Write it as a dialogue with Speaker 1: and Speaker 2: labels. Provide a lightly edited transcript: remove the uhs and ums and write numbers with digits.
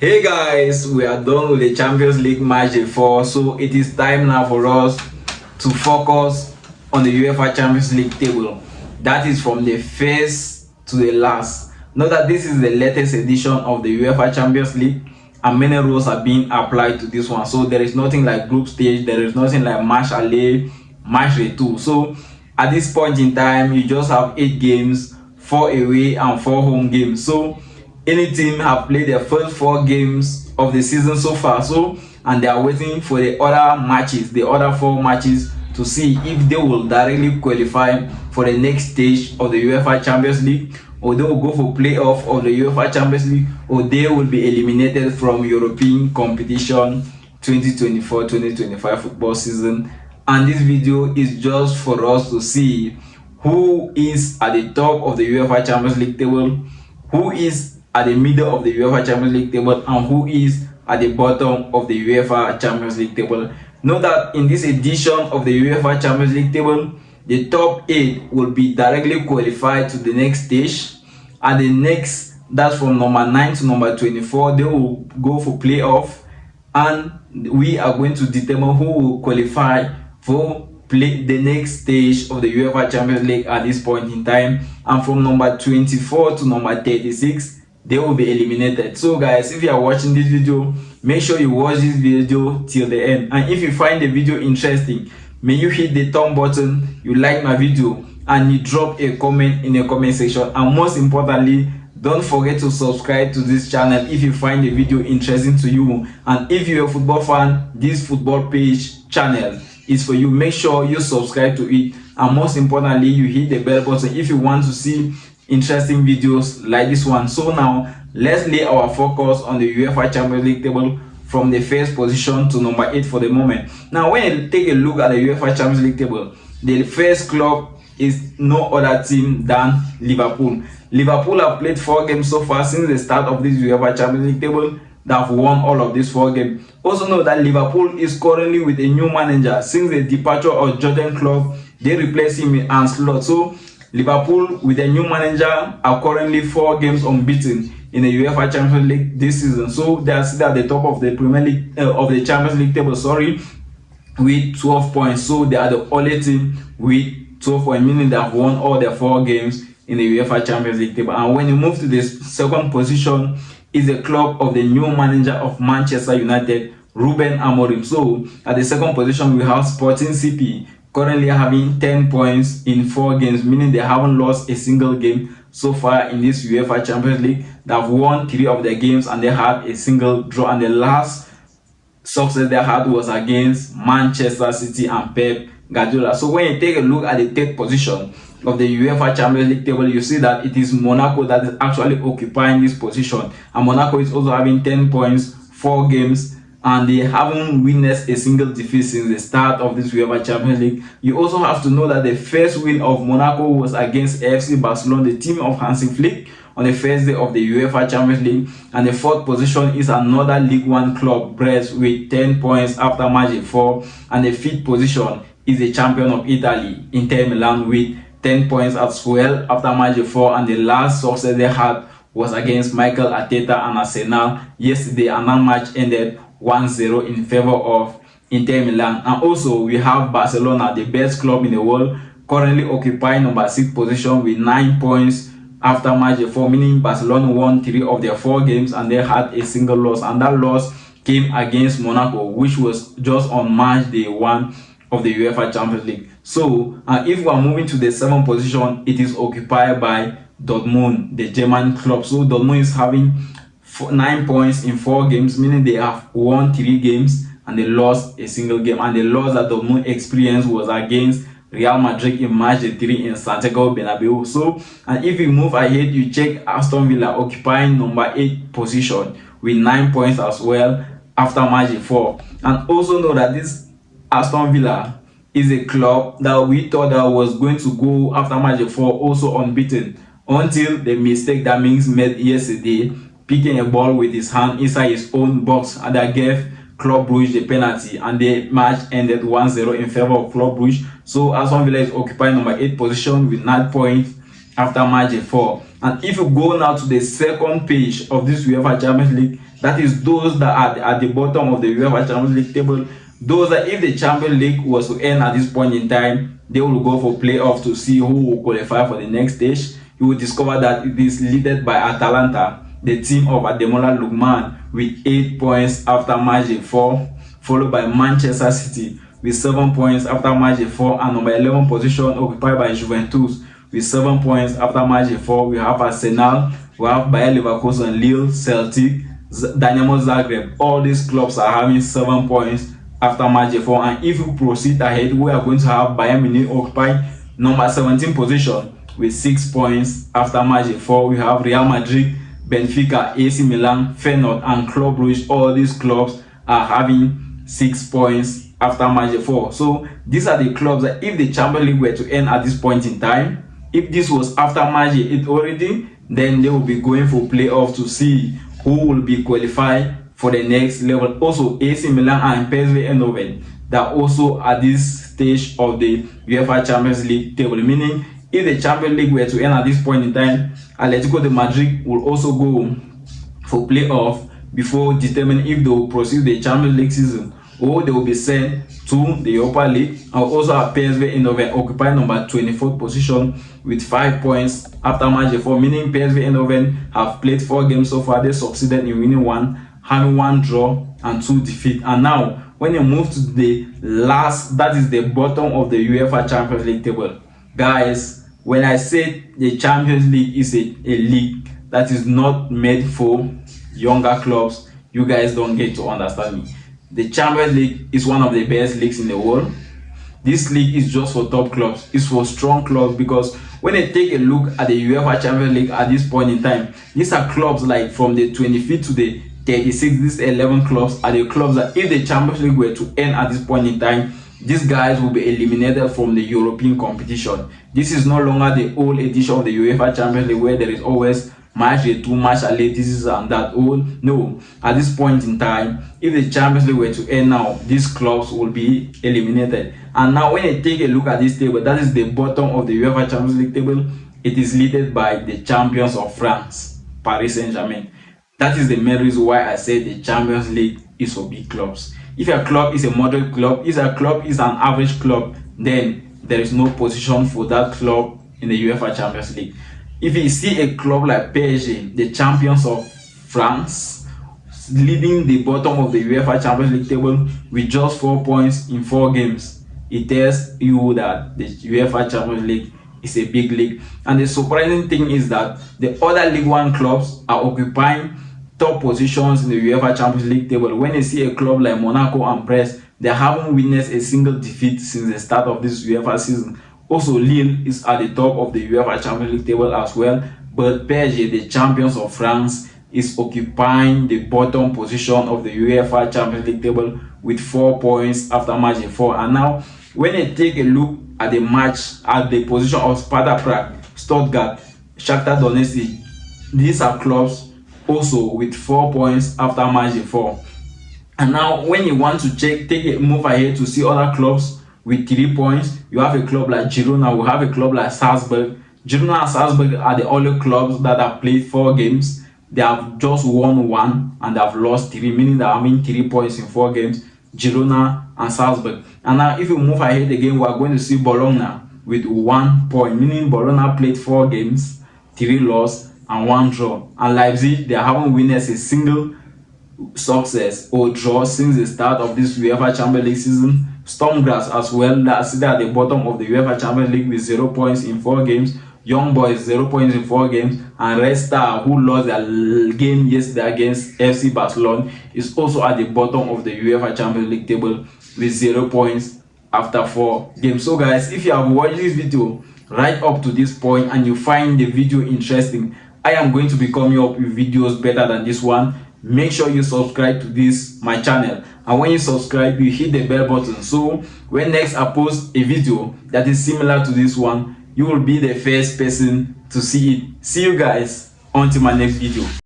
Speaker 1: Hey guys, we are done with the Champions League match day 4, so it is time now for us to focus on the UEFA Champions League table. That is from the first to the last. Note that this is the latest edition of the UEFA Champions League and many rules are being applied to this one. So there is nothing like group stage, there is nothing like match aller, match day 2. So at this point in time, you just have 8 games, 4 away and 4 home games. So any team have played their first 4 games of the season so far, and they are waiting for the other matches, the other 4 matches, to see if they will directly qualify for the next stage of the UEFA Champions League, or they will go for playoff of the UEFA Champions League, or they will be eliminated from European competition 2024-2025 football season. And this video is just for us to see who is at the top of the UEFA Champions League table, who is at the middle of the UEFA Champions League table, and who is at the bottom of the UEFA Champions League table. Note that in this edition of the UEFA Champions League table, the top 8 will be directly qualified to the next stage, and the next, that's from number 9 to number 24, they will go for playoff, and we are going to determine who will qualify for play the next stage of the UEFA Champions League at this point in time. And from number 24 to number 36, they will be eliminated. So guys, if you are watching this video, make sure you watch this video till the end. And if you find the video interesting, may you hit the thumb button, you like my video, and you drop a comment in the comment section. And most importantly, don't forget to subscribe to this channel if you find the video interesting to you. And if you're a football fan, this football page channel is for you. Make sure you subscribe to it, and most importantly, you hit the bell button if you want to see interesting videos like this one. So now let's lay our focus on the UEFA Champions League table from the first position to number 8 for the moment. Now when you take a look at the UEFA Champions League table, the first club is no other team than Liverpool. Liverpool have played 4 games so far since the start of this UEFA Champions League table. They have won all of these 4 games. Also know that Liverpool is currently with a new manager. Since the departure of Jurgen Klopp, they replace him with Arne Slot. So Liverpool with a new manager are currently 4 games unbeaten in the UEFA Champions League this season. So they are still at the top of the Premier League of the Champions League table, with 12 points. So they are the only team with 12 points, meaning they have won all their 4 games in the UEFA Champions League table. And when you move to the second position, is the club of the new manager of Manchester United, Ruben Amorim. So at the second position, we have Sporting CP, currently having 10 points in 4 games, meaning they haven't lost a single game so far in this UEFA Champions League. They have won 3 of their games and they had a single draw, and the last success they had was against Manchester City and Pep Guardiola. So when you take a look at the 3rd position of the UEFA Champions League table, you see that it is Monaco that is actually occupying this position, and Monaco is also having 10 points, 4 games, and they haven't witnessed a single defeat since the start of this UEFA Champions League. You also have to know that the first win of Monaco was against AFC Barcelona, the team of Hansi Flick, on the first day of the UEFA Champions League. And the 4th position is another League One club, Brest, with 10 points after match 4. And the 5th position is the champion of Italy, Inter Milan, with 10 points as well after match 4. And the last success they had was against Mikel Arteta and Arsenal yesterday, and that match ended 1-0 in favor of Inter Milan. And also we have Barcelona, the best club in the world, currently occupying number 6th position with 9 points after match 4, meaning Barcelona won 3 of their 4 games and they had a single loss, and that loss came against Monaco, which was just on match day 1 of the UEFA Champions League. So if we are moving to the 7th position, it is occupied by Dortmund, the German club. So Dortmund is having 9 points in 4 games, meaning they have won 3 games and they lost a single game. And the loss that Dortmund experienced was against Real Madrid in match 3 in Santiago Bernabeu. So, and if we move ahead, you check Aston Villa occupying number 8 position with 9 points as well after match 4. And also know that this Aston Villa is a club that we thought that was going to go after match 4 also unbeaten, until the mistake that Mings made yesterday, picking a ball with his hand inside his own box, and that gave Club Brugge the penalty, and the match ended 1-0 in favor of Club Brugge. So Aston Villa is occupying number 8 position with 9 points after match 4. And if you go now to the second page of this UEFA Champions League, that is those that are at the bottom of the UEFA Champions League table, those that if the Champions League was to end at this point in time, they will go for playoffs to see who will qualify for the next stage. You will discover that it is led by Atalanta, the team of Ademola Lookman, with 8 points after match day 4, followed by Manchester City with 7 points after match day 4, and number 11 position occupied by Juventus with 7 points after match day 4. We have Arsenal, we have Bayer Leverkusen, Lille, Celtic, Dynamo Zagreb. All these clubs are having 7 points after match day 4. And if we proceed ahead, we are going to have Bayern Munich occupying number 17 position with 6 points after match day 4. We have Real Madrid, Benfica, AC Milan, Feyenoord, and Club Brugge. All these clubs are having 6 points after match day 4. So these are the clubs that if the Champions League were to end at this point in time, if this was after match day 8 already, then they will be going for playoffs to see who will be qualified for the next level. Also, AC Milan and PSV Eindhoven, that also at this stage of the UEFA Champions League table, meaning if the Champions League were to end at this point in time, Atletico de Madrid will also go for playoff before determining if they will proceed the Champions League season or they will be sent to the Europa League. And also have PSV Eindhoven occupying number 24th position with 5 points after match day 4, meaning PSV Eindhoven have played 4 games so far. They succeeded in winning 1, having 1 draw and 2 defeat. And now when you move to the last, that is the bottom of the UEFA Champions League table, guys, when I say the Champions League is a league that is not made for younger clubs, you guys don't get to understand me. The Champions League is one of the best leagues in the world. This league is just for top clubs. It's for strong clubs, because when they take a look at the UEFA Champions League at this point in time, these are clubs like from the 25th to the 36th. These 11 clubs are the clubs that if the Champions League were to end at this point in time, these guys will be eliminated from the European competition. This is no longer the old edition of the UEFA Champions League where there is always match day 2, match day 8, this is and that. Oh no, at this point in time, if the Champions League were to end now, these clubs will be eliminated. And now when you take a look at this table, that is the bottom of the UEFA Champions League table. It is led by the champions of France, Paris Saint-Germain. That is the main reason why I say the Champions League is for big clubs. If a club is a moderate club, if a club is an average club, then there is no position for that club in the UEFA Champions League. If you see a club like PSG, the champions of France, leading the bottom of the UEFA Champions League table with just 4 points in 4 games, it tells you that the UEFA Champions League is a big league. And the surprising thing is that the other League One clubs are occupying top positions in the UEFA Champions League table. When you see a club like Monaco and Brest, they haven't witnessed a single defeat since the start of this UEFA season. Also, Lille is at the top of the UEFA Champions League table as well. But PSG, the champions of France, is occupying the bottom position of the UEFA Champions League table with 4 points after match day 4. And now, when you take a look at the match at the position of Sparta Prague, Stuttgart, Shakhtar Donetsk, these are clubs also with 4 points after match day 4. And now, when you want to take a move ahead to see other clubs with 3 points, you have a club like Girona, we have a club like Salzburg. Girona and Salzburg are the only clubs that have played 4 games. They have just won 1 and they have lost 3, meaning they are having 3 points in 4 games. Girona and Salzburg. And now, if you move ahead again, we are going to see Bologna with 1 point, meaning Bologna played 4 games, 3 loss and 1 draw. And Leipzig, they haven't witnessed a single success or draw since the start of this UEFA Champions League season. Stormgrass as well, that's at the bottom of the UEFA Champions League with 0 points in 4 games. Young Boys 0 points in 4 games, and Red Star, who lost their game yesterday against FC Barcelona, is also at the bottom of the UEFA Champions League table with 0 points after 4 games. So guys, if you have watched this video right up to this point and you find the video interesting, I am going to be coming up with videos better than this one. Make sure you subscribe to this my channel, and when you subscribe, you hit the bell button, so when next I post a video that is similar to this one, you will be the first person to see it. See you guys until my next video.